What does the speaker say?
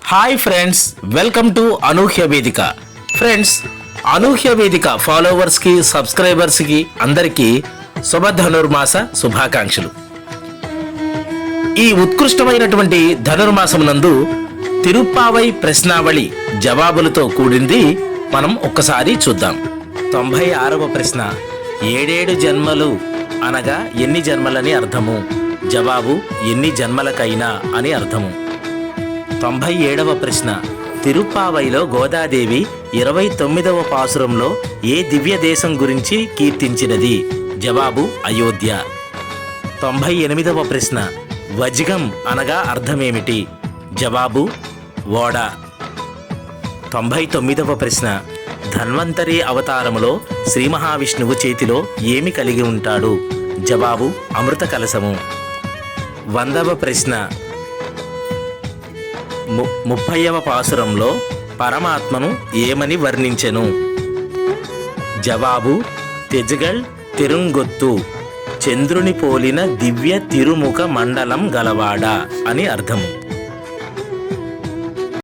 Hi friends, welcome to అనూహ్య వేదిక. Friends, అనూహ్య వేదిక ఫాలోవర్స్కి, సబ్స్క్రైబర్స్కి అందరికీ శుభ ధనుర్మాస శుభాకాంక్షలు. ఈ ఉత్కృష్టమైనటువంటి ధనుర్మాసం నందు తిరుప్పావై ప్రశ్నావళి జవాబులతో కూడింది మనం ఒక్కసారి చూద్దాం. 96వ ప్రశ్న, ఏడేడు జన్మలు అనగా ఎన్ని జన్మలని అర్థము? జవాబు, ఎన్ని జన్మలకైనా అని అర్థము. 97వ ప్రశ్న, తిరుప్పావైలో గోదాదేవి 29వ పాసురంలో ఏ దివ్య దేశం గురించి కీర్తించినది? జవాబు, అయోధ్య. 98వ ప్రశ్న, వజ్గం అనగా అర్థమేమిటి? జవాబు, ఓడ. 99వ ప్రశ్న, ధన్వంతరి అవతారములో శ్రీ మహావిష్ణువు చేతిలో ఏమి కలిగి ఉంటాడు? జవాబు, అమృత కలశము. 100వ ప్రశ్న, 30వ పాసురంలో పరమాత్మను ఏమని వర్ణించెను? జవాబు, తెజగల్ తిరుంగొత్తు, చంద్రుని పోలిన దివ్య తిరుముఖ మండలం గలవాడ అని అర్థము.